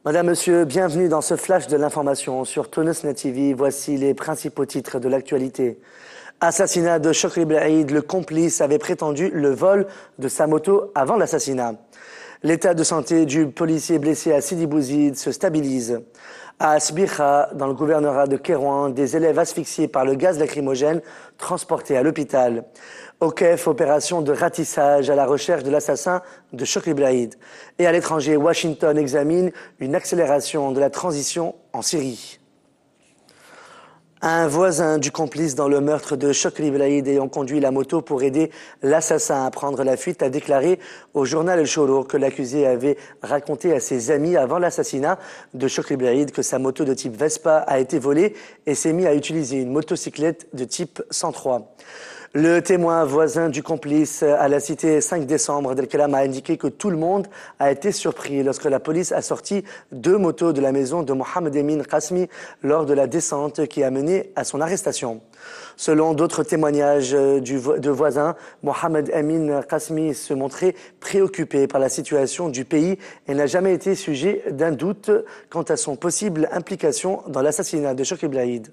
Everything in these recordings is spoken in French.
Madame, Monsieur, bienvenue dans ce flash de l'information sur Tunisnet TV. Voici les principaux titres de l'actualité. Assassinat de Chokri Blaïd, le complice avait prétendu le vol de sa moto avant l'assassinat. L'état de santé du policier blessé à Sidi Bouzid se stabilise. À Sbiha, dans le gouvernorat de Kérouan, des élèves asphyxiés par le gaz lacrymogène transportés à l'hôpital. Au Kef, opération de ratissage à la recherche de l'assassin de Chokri Blaïd. Et à l'étranger, Washington examine une accélération de la transition en Syrie. Un voisin du complice dans le meurtre de Chokri Blaïd ayant conduit la moto pour aider l'assassin à prendre la fuite a déclaré au journal El Chorour que l'accusé avait raconté à ses amis avant l'assassinat de Chokri Blaïd que sa moto de type Vespa a été volée et s'est mis à utiliser une motocyclette de type 103. Le témoin voisin du complice à la cité 5 décembre d'El Kalam a indiqué que tout le monde a été surpris lorsque la police a sorti 2 motos de la maison de Mohamed Emin Qasmi lors de la descente qui a mené à son arrestation. Selon d'autres témoignages de voisins, Mohamed Emin Qasmi se montrait préoccupé par la situation du pays et n'a jamais été sujet d'un doute quant à son possible implication dans l'assassinat de Chokri Blaïd.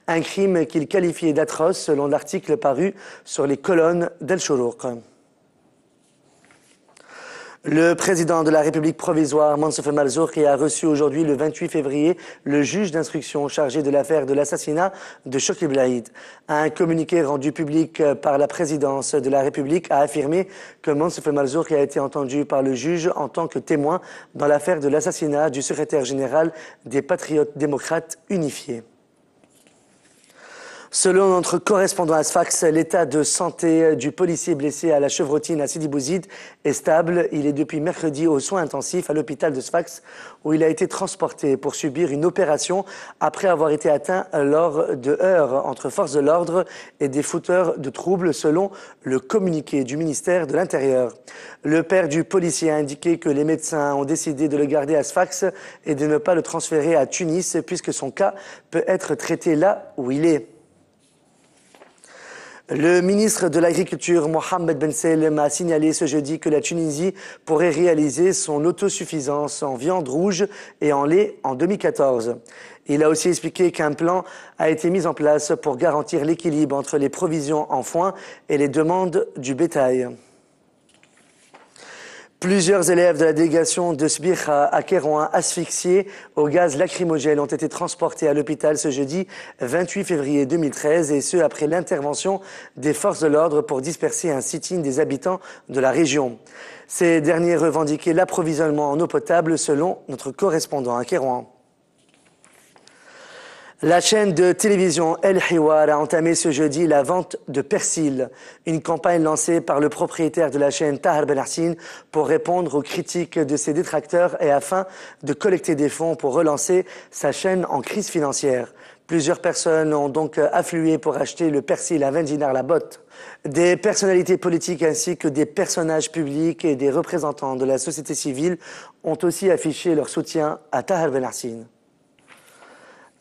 Un crime qu'il qualifiait d'atroce selon l'article paru sur les colonnes d'El Chorouk. Le président de la République provisoire, Mansour Marzouki, a reçu aujourd'hui, le 28 février, le juge d'instruction chargé de l'affaire de l'assassinat de Chokri Blaïd. Un communiqué rendu public par la présidence de la République a affirmé que Mansour Marzouki a été entendu par le juge en tant que témoin dans l'affaire de l'assassinat du secrétaire général des Patriotes démocrates unifiés. Selon notre correspondant à Sfax, l'état de santé du policier blessé à la chevrotine à Sidi Bouzid est stable. Il est depuis mercredi aux soins intensifs à l'hôpital de Sfax où il a été transporté pour subir une opération après avoir été atteint lors de heurts entre forces de l'ordre et des fauteurs de troubles selon le communiqué du ministère de l'Intérieur. Le père du policier a indiqué que les médecins ont décidé de le garder à Sfax et de ne pas le transférer à Tunis puisque son cas peut être traité là où il est. Le ministre de l'Agriculture, Mohamed Ben Salem, a signalé ce jeudi que la Tunisie pourrait réaliser son autosuffisance en viande rouge et en lait en 2014. Il a aussi expliqué qu'un plan a été mis en place pour garantir l'équilibre entre les provisions en foin et les demandes du bétail. Plusieurs élèves de la délégation de Sbiha à Kérouan asphyxiés au gaz lacrymogène ont été transportés à l'hôpital ce jeudi 28 février 2013 et ce après l'intervention des forces de l'ordre pour disperser un sit-in des habitants de la région. Ces derniers revendiquaient l'approvisionnement en eau potable selon notre correspondant à Kérouan. La chaîne de télévision El Hiwar a entamé ce jeudi la vente de persil, une campagne lancée par le propriétaire de la chaîne Tahar Ben Hassine pour répondre aux critiques de ses détracteurs et afin de collecter des fonds pour relancer sa chaîne en crise financière. Plusieurs personnes ont donc afflué pour acheter le persil à 20 dinars la botte. Des personnalités politiques ainsi que des personnages publics et des représentants de la société civile ont aussi affiché leur soutien à Tahar Ben Hassine.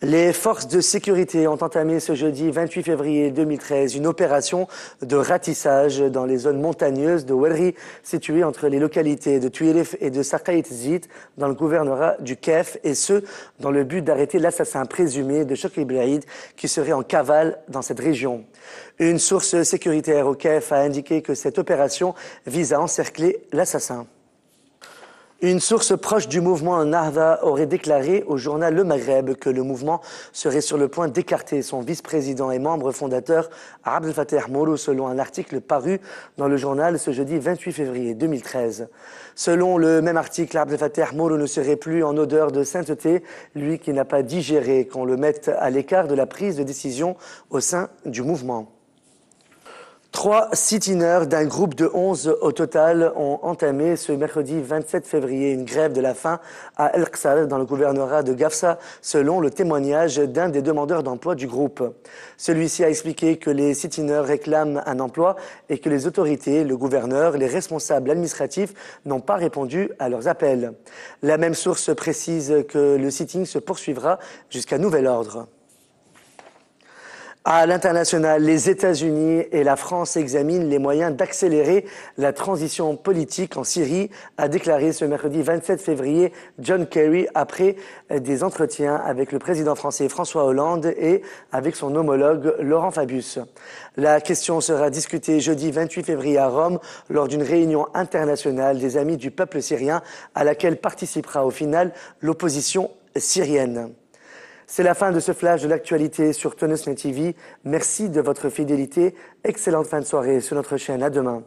Les forces de sécurité ont entamé ce jeudi 28 février 2013 une opération de ratissage dans les zones montagneuses de Werri, situées entre les localités de Tuirif et de Saqaït Zit, dans le gouvernorat du Kef, et ce, dans le but d'arrêter l'assassin présumé de Chokri Blaïd, qui serait en cavale dans cette région. Une source sécuritaire au Kef a indiqué que cette opération vise à encercler l'assassin. Une source proche du mouvement Nahda aurait déclaré au journal Le Maghreb que le mouvement serait sur le point d'écarter son vice-président et membre fondateur Abdel Fattah Mourou selon un article paru dans le journal ce jeudi 28 février 2013. Selon le même article, Abdel Fattah Mourou ne serait plus en odeur de sainteté, lui qui n'a pas digéré qu'on le mette à l'écart de la prise de décision au sein du mouvement. 3 sit-iners d'un groupe de 11 au total ont entamé ce mercredi 27 février une grève de la faim à El Qsar dans le gouvernorat de Gafsa, selon le témoignage d'un des demandeurs d'emploi du groupe. Celui-ci a expliqué que les sit-iners réclament un emploi et que les autorités, le gouverneur, les responsables administratifs n'ont pas répondu à leurs appels. La même source précise que le sitting se poursuivra jusqu'à nouvel ordre. À l'international, les États-Unis et la France examinent les moyens d'accélérer la transition politique en Syrie, a déclaré ce mercredi 27 février John Kerry après des entretiens avec le président français François Hollande et avec son homologue Laurent Fabius. La question sera discutée jeudi 28 février à Rome lors d'une réunion internationale des Amis du peuple syrien à laquelle participera au final l'opposition syrienne. C'est la fin de ce flash de l'actualité sur Tonosnet TV. Merci de votre fidélité. Excellente fin de soirée sur notre chaîne. À demain.